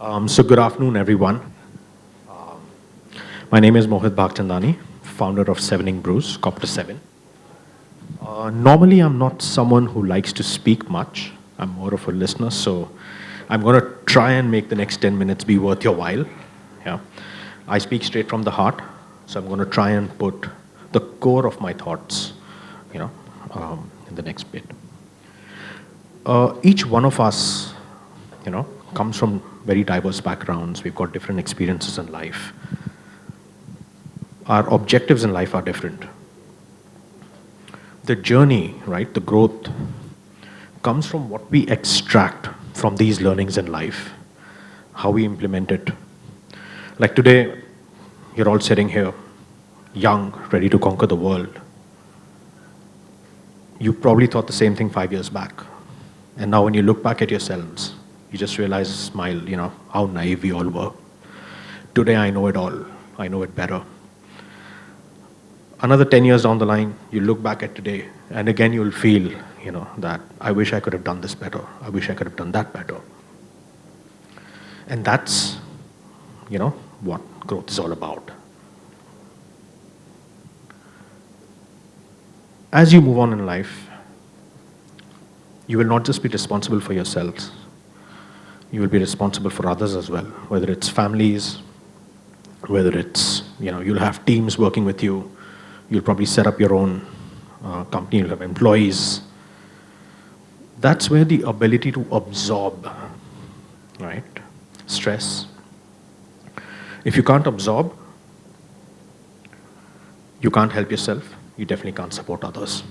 So good afternoon, everyone. My name is Mohit Bhagchandani, founder of Sevening Brews, Copter 7. Normally, I'm not someone who likes to speak much. I'm more of a listener, so I'm going to try and make the next 10 minutes be worth your while. Yeah, I speak straight from the heart, so I'm going to try and put the core of my thoughts, in the next bit. Each one of us, comes from very diverse backgrounds. We've got different experiences in life. Our objectives in life are different. The journey, right, the growth, comes from what we extract from these learnings in life, how we implement it. Like today, you're all sitting here, young, ready to conquer the world. You probably thought the same thing 5 years back. And now when you look back at yourselves, you just realize, smile, how naive we all were. Today I know it all. I know it better. Another 10 years down the line, you look back at today, and again you'll feel, that I wish I could have done this better. I wish I could have done that better. And that's, what growth is all about. As you move on in life, you will not just be responsible for yourselves. You will be responsible for others as well, whether it's families, whether it's, you'll have teams working with you. You'll probably set up your own company, you'll have employees. That's where the ability to absorb, right, stress. If you can't absorb, you can't help yourself, you definitely can't support others.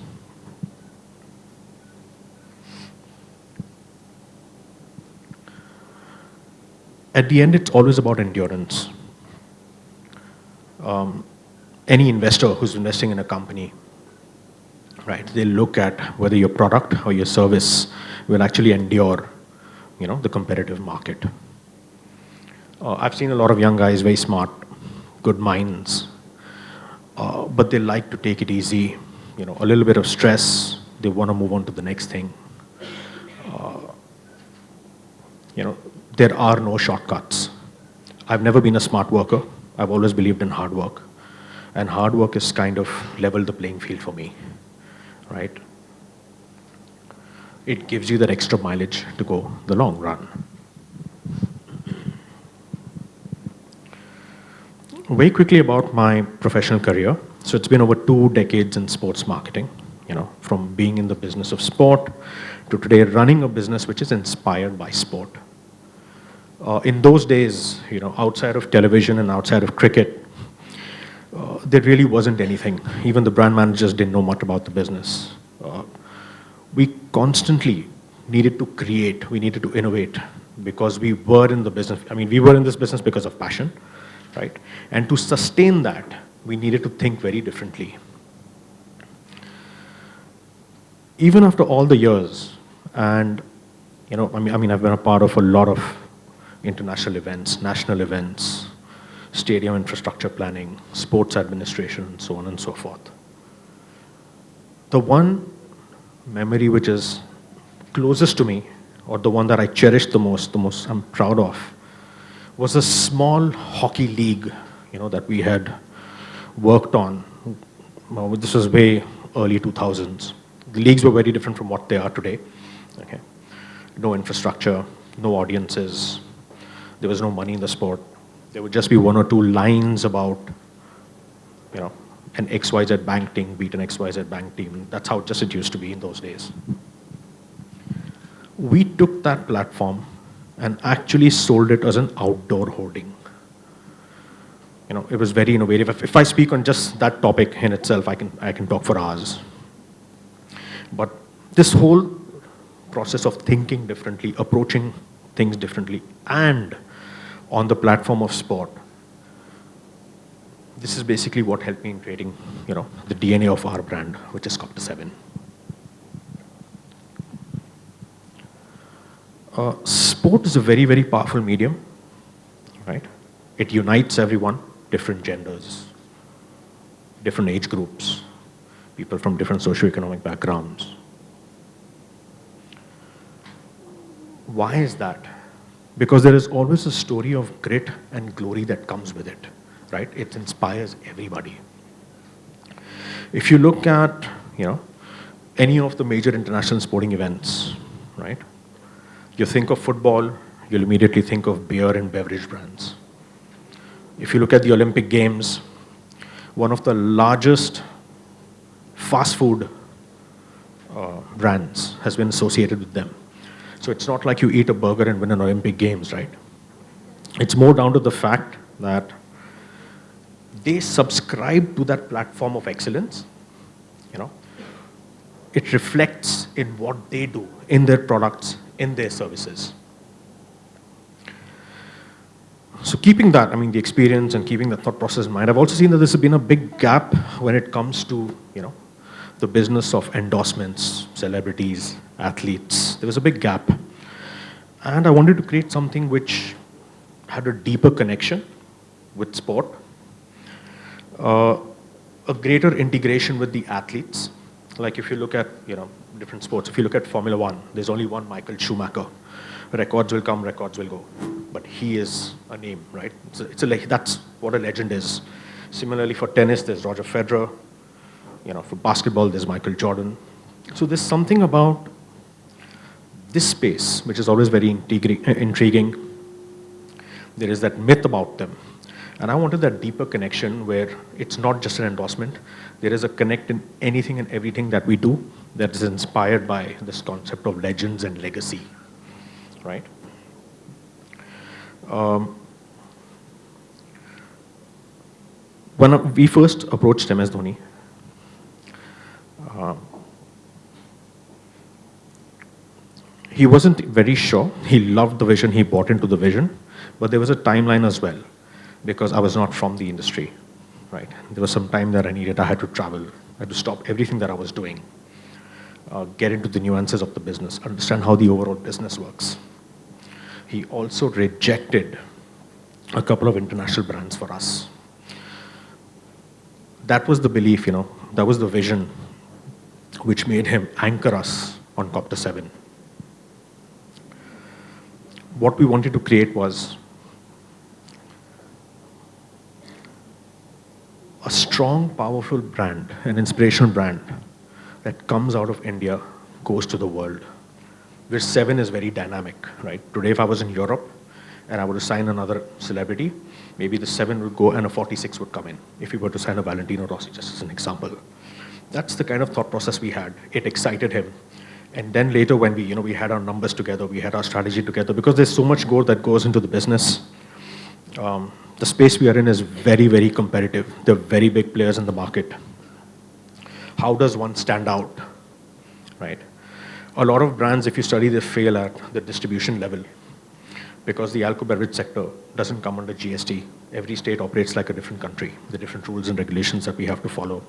At the end, it's always about endurance. Any investor who's investing in a company, right, they look at whether your product or your service will actually endure, the competitive market. I've seen a lot of young guys, very smart, good minds, but they like to take it easy, a little bit of stress, they want to move on to the next thing. There are no shortcuts. I've never been a smart worker. I've always believed in hard work. And hard work is kind of leveled the playing field for me, right? It gives you that extra mileage to go the long run. Very quickly about my professional career. So it's been over 2 decades in sports marketing, from being in the business of sport to today running a business which is inspired by sport. In those days, outside of television and outside of cricket, there really wasn't anything. Even the brand managers didn't know much about the business. We constantly needed to create, we needed to innovate because we were in the business. We were in this business because of passion, right? And to sustain that, we needed to think very differently. Even after all the years, and I've been a part of a lot of international events, national events, stadium infrastructure planning, sports administration, and so on and so forth. The one memory which is closest to me, or the one that I cherish the most I'm proud of, was a small hockey league, that we had worked on. This was way early 2000s. The leagues were very different from what they are today. Okay, no infrastructure, no audiences. There was no money in the sport. There would just be 1 or 2 lines about, an XYZ bank team beat an XYZ bank team. That's how just it used to be in those days. We took that platform and actually sold it as an outdoor hoarding. It was very innovative. If I speak on just that topic in itself, I can talk for hours. But this whole process of thinking differently, approaching things differently, and on the platform of sport, this is basically what helped me in creating, the DNA of our brand, which is Copter 7. Sport is a very, very powerful medium, right? It unites everyone, different genders, different age groups, people from different socioeconomic backgrounds. Why is that? because there is always a story of grit and glory that comes with it, right? It inspires everybody. If you look at, any of the major international sporting events, right? You think of football, you'll immediately think of beer and beverage brands. If you look at the Olympic Games, one of the largest fast food brands has been associated with them. So it's not like you eat a burger and win an Olympic Games, right? It's more down to the fact that they subscribe to that platform of excellence. It reflects in what they do, in their products, in their services. So keeping that, the experience and keeping the thought process in mind, I've also seen that there's been a big gap when it comes to, the business of endorsements, celebrities, athletes. There was a big gap. And I wanted to create something which had a deeper connection with sport, a greater integration with the athletes. Like if you look at, different sports, if you look at Formula One, there's only one Michael Schumacher. Records will come, records will go. But he is a name, right? That's what a legend is. Similarly for tennis, there's Roger Federer. For basketball, there's Michael Jordan. So there's something about this space, which is always very intriguing. There is that myth about them. And I wanted that deeper connection where it's not just an endorsement. There is a connect in anything and everything that we do that is inspired by this concept of legends and legacy, right? When we first approached MS Dhoni, he wasn't very sure. He loved the vision, he bought into the vision, but there was a timeline as well, because I was not from the industry, right? There was some time that I had to travel, I had to stop everything that I was doing, get into the nuances of the business, understand how the overall business works. He also rejected a couple of international brands for us. That was the belief, that was the vision which made him anchor us on Copter 7. What we wanted to create was a strong, powerful brand, an inspirational brand that comes out of India, goes to the world, where 7 is very dynamic, right? Today, if I was in Europe and I were to sign another celebrity, maybe the 7 would go and a 46 would come in, if we were to sign a Valentino Rossi, just as an example. That's the kind of thought process we had. It excited him. And then later when we had our numbers together, we had our strategy together, because there's so much gold that goes into the business. The space we are in is very, very competitive. There are very big players in the market. How does one stand out, right? A lot of brands, if you study, they fail at the distribution level because the alcohol beverage sector doesn't come under GST. Every state operates like a different country, the different rules and regulations that we have to follow.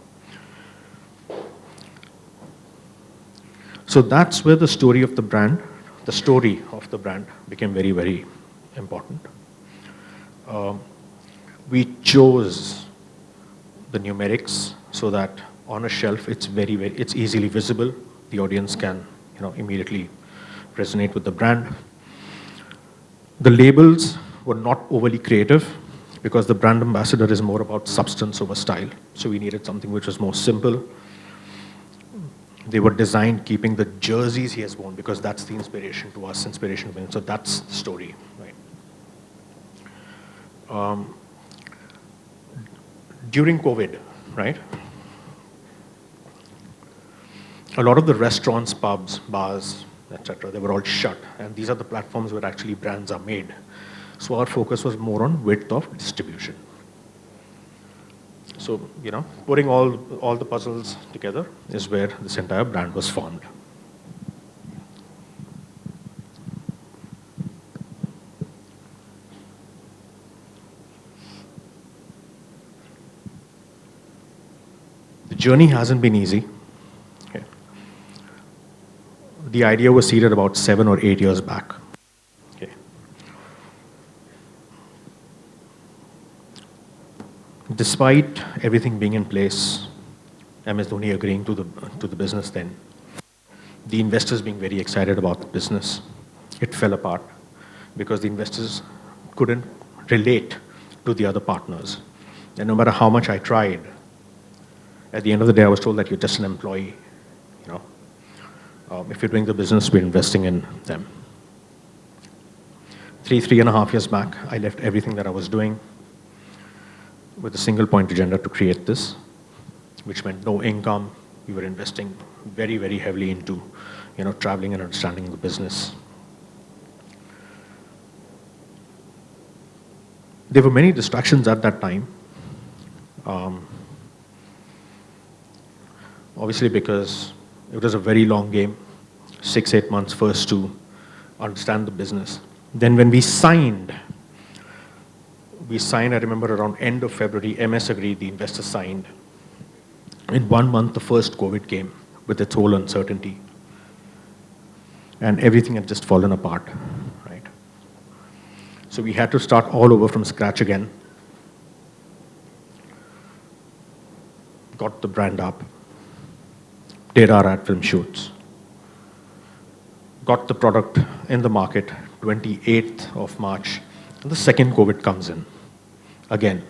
So that's where the story of the brand became very, very important. We chose the numerics so that on a shelf it's it's easily visible. The audience can immediately resonate with the brand. The labels were not overly creative because the brand ambassador is more about substance over style. So we needed something which was more simple. They were designed keeping the jerseys he has worn because that's the inspiration to us, inspiration to him. So that's the story, right? During COVID, right? A lot of the restaurants, pubs, bars, etc., they were all shut. And these are the platforms where actually brands are made. So our focus was more on width of distribution. So, putting all the puzzles together is where this entire brand was formed. The journey hasn't been easy. Okay. The idea was seeded about 7 or 8 years back. Okay. Despite everything being in place, MS Dhoni agreeing to the business then, the investors being very excited about the business, it fell apart. because the investors couldn't relate to the other partners. And no matter how much I tried, at the end of the day, I was told that you're just an employee. If you're doing the business, we're investing in them. 3.5 years back, I left everything that I was doing with a single point agenda to create this, which meant no income. We were investing very, very heavily into, traveling and understanding the business. There were many distractions at that time. Obviously, because it was a very long game, 6-8 months first to understand the business. Then when we signed, I remember around end of February, MS agreed, the investors signed. In 1 month, the first COVID came with its whole uncertainty. And everything had just fallen apart, right? So we had to start all over from scratch again. Got the brand up, did our ad film shoots, got the product in the market 28th of March, and the second COVID comes in again.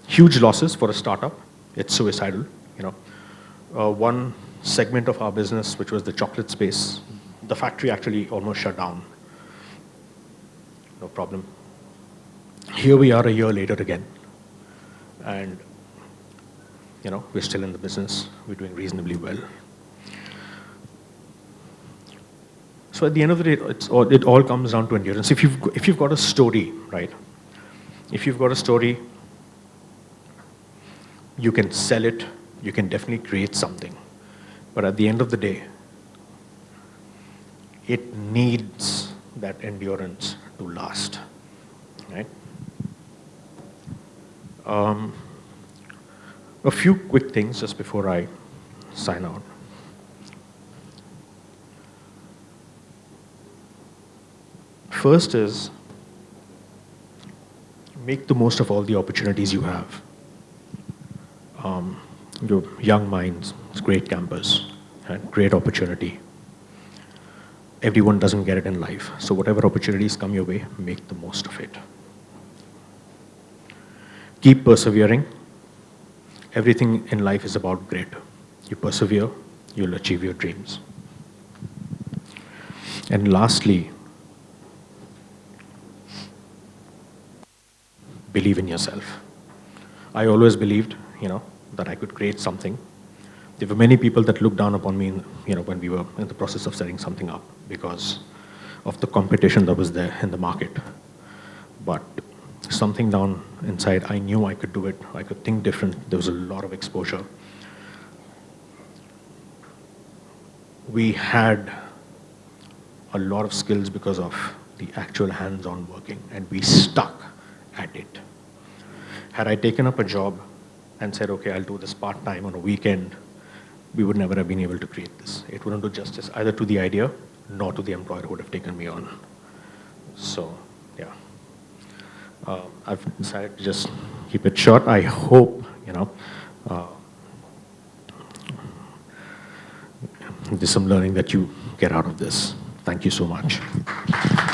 Huge losses for a startup. It's suicidal, One segment of our business, which was the chocolate space, the factory actually almost shut down. No problem. Here we are a year later again. And, we're still in the business. We're doing reasonably well. So at the end of the day, it all comes down to endurance. If you've got a story, right? If you've got a story, you can sell it. You can definitely create something. But at the end of the day, it needs that endurance to last, right? A few quick things just before I sign out. First is, make the most of all the opportunities you have. Your young minds, it's great campus, and great opportunity. Everyone doesn't get it in life. So whatever opportunities come your way, make the most of it. Keep persevering. Everything in life is about grit. You persevere, you'll achieve your dreams. And lastly, believe in yourself. I always believed, that I could create something. There were many people that looked down upon me, when we were in the process of setting something up because of the competition that was there in the market. But something down inside, I knew I could do it. I could think different. There was a lot of exposure. We had a lot of skills because of the actual hands-on working, and we stuck at it. Had I taken up a job and said, okay, I'll do this part-time on a weekend, we would never have been able to create this. It wouldn't do justice either to the idea nor to the employer who would have taken me on. So, yeah. I've decided to just keep it short. I hope, there's some learning that you get out of this. Thank you so much.